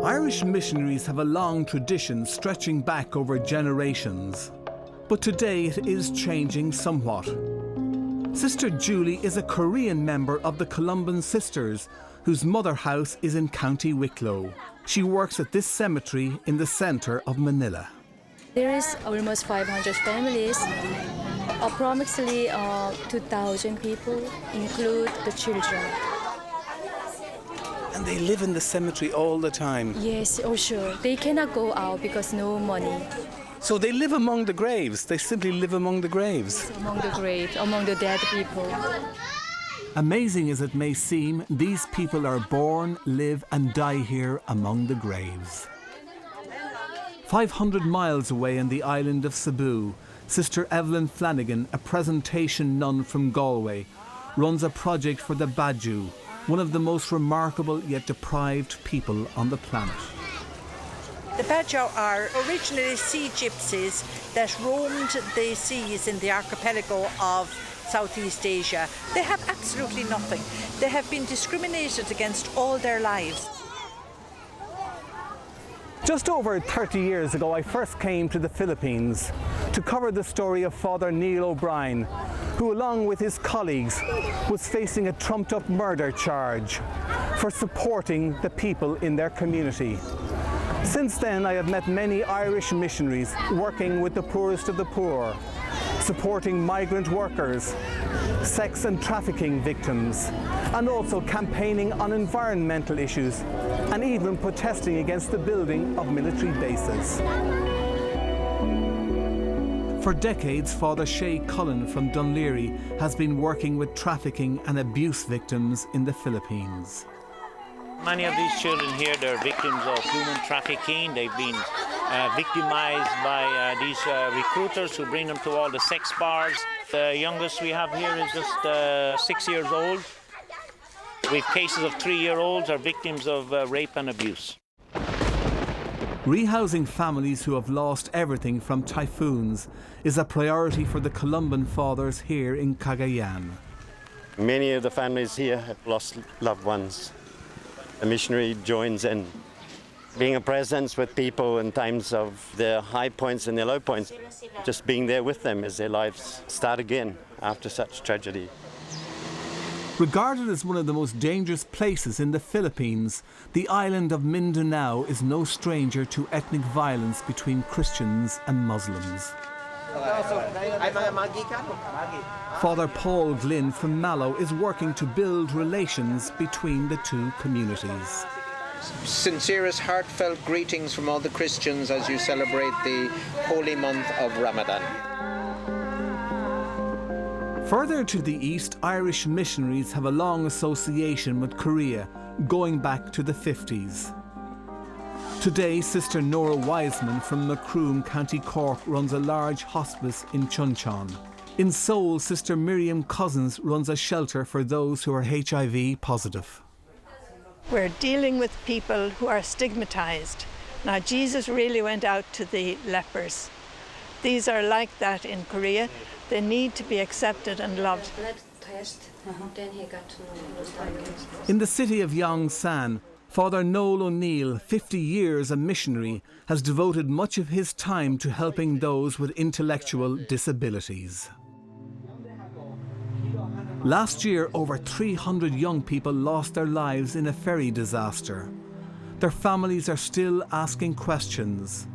Irish missionaries have a long tradition stretching back over generations. But today it is changing somewhat. Sister Julie is a Korean member of the Columban Sisters, whose mother house is in County Wicklow. She works at this cemetery in the centre of Manila. There is almost 500 families, approximately 2,000 people, include the children. And they live in the cemetery all the time? Yes, oh sure. They cannot go out because no money. So they live among the graves? They simply live among the graves? Among the graves, among the dead people. Amazing as it may seem, these people are born, live and die here among the graves. 500 miles away in the island of Cebu, Sister Evelyn Flanagan, a presentation nun from Galway, runs a project for the Badjao, one of the most remarkable yet deprived people on the planet. The Badjao are originally sea gypsies that roamed the seas in the archipelago of Southeast Asia. They have absolutely nothing. They have been discriminated against all their lives. Just over 30 years ago, I first came to the Philippines to cover the story of Father Neil O'Brien, who along with his colleagues was facing a trumped-up murder charge for supporting the people in their community. Since then, I have met many Irish missionaries working with the poorest of the poor, supporting migrant workers, sex and trafficking victims, and also campaigning on environmental issues, and even protesting against the building of military bases. For decades, Father Shay Cullen from Dunleary has been working with trafficking and abuse victims in the Philippines. Many of these children here, they're victims of human trafficking. They've been victimized by these recruiters who bring them to all the sex bars. The youngest we have here is just 6 years old. We have cases of 3-year-olds are victims of rape and abuse. Rehousing families who have lost everything from typhoons is a priority for the Columban Fathers here in Cagayan. Many of the families here have lost loved ones. A missionary joins in, being a presence with people in times of their high points and their low points, just being there with them as their lives start again after such tragedy. Regarded as one of the most dangerous places in the Philippines, the island of Mindanao is no stranger to ethnic violence between Christians and Muslims. Father Paul Glynn from Mallow is working to build relations between the two communities. Sincerest, heartfelt greetings from all the Christians as you celebrate the holy month of Ramadan. Further to the east, Irish missionaries have a long association with Korea, going back to the 50s. Today, Sister Nora Wiseman from Macroom, County Cork, runs a large hospice in Chuncheon. In Seoul, Sister Miriam Cousins runs a shelter for those who are HIV positive. We're dealing with people who are stigmatized. Now, Jesus really went out to the lepers. These are like that in Korea. They need to be accepted and loved. In the city of Yongsan, Father Noel O'Neill, 50 years a missionary, has devoted much of his time to helping those with intellectual disabilities. Last year, over 300 young people lost their lives in a ferry disaster. Their families are still asking questions.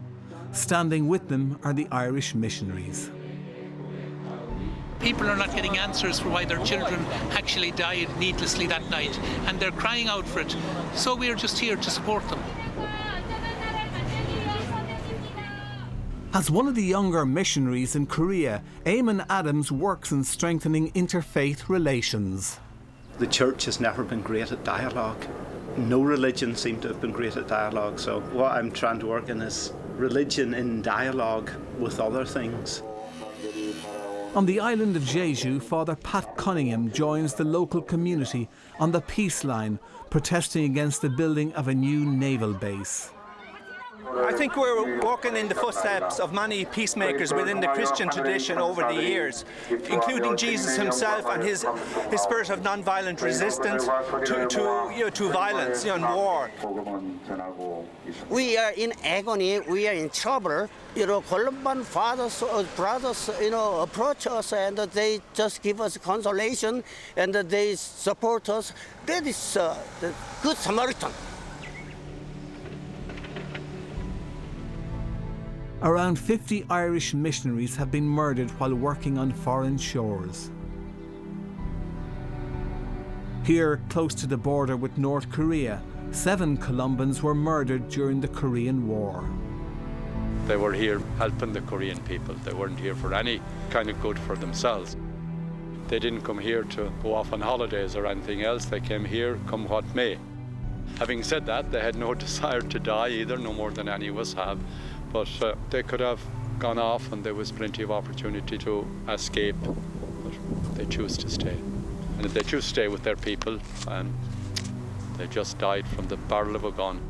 Standing with them are the Irish missionaries. People are not getting answers for why their children actually died needlessly that night, and they're crying out for it. So we're just here to support them. As one of the younger missionaries in Korea, Eamon Adams works in strengthening interfaith relations. The church has never been great at dialogue. No religion seemed to have been great at dialogue. So what I'm trying to work in is religion in dialogue with other things. On the island of Jeju, Father Pat Cunningham joins the local community on the peace line, protesting against the building of a new naval base. I think we're walking in the footsteps of many peacemakers within the Christian tradition over the years, including Jesus himself and his spirit of non-violent resistance to violence and war. We are in agony, we are in trouble. Colombian fathers or brothers, approach us and they just give us consolation and they support us. That is the Good Samaritan. Around 50 Irish missionaries have been murdered while working on foreign shores. Here, close to the border with North Korea, 7 Colombians were murdered during the Korean War. They were here helping the Korean people. They weren't here for any kind of good for themselves. They didn't come here to go off on holidays or anything else. They came here, come what may. Having said that, they had no desire to die either, no more than any of us have. But they could have gone off and there was plenty of opportunity to escape, but they choose to stay. And if they choose to stay with their people, and they just died from the barrel of a gun.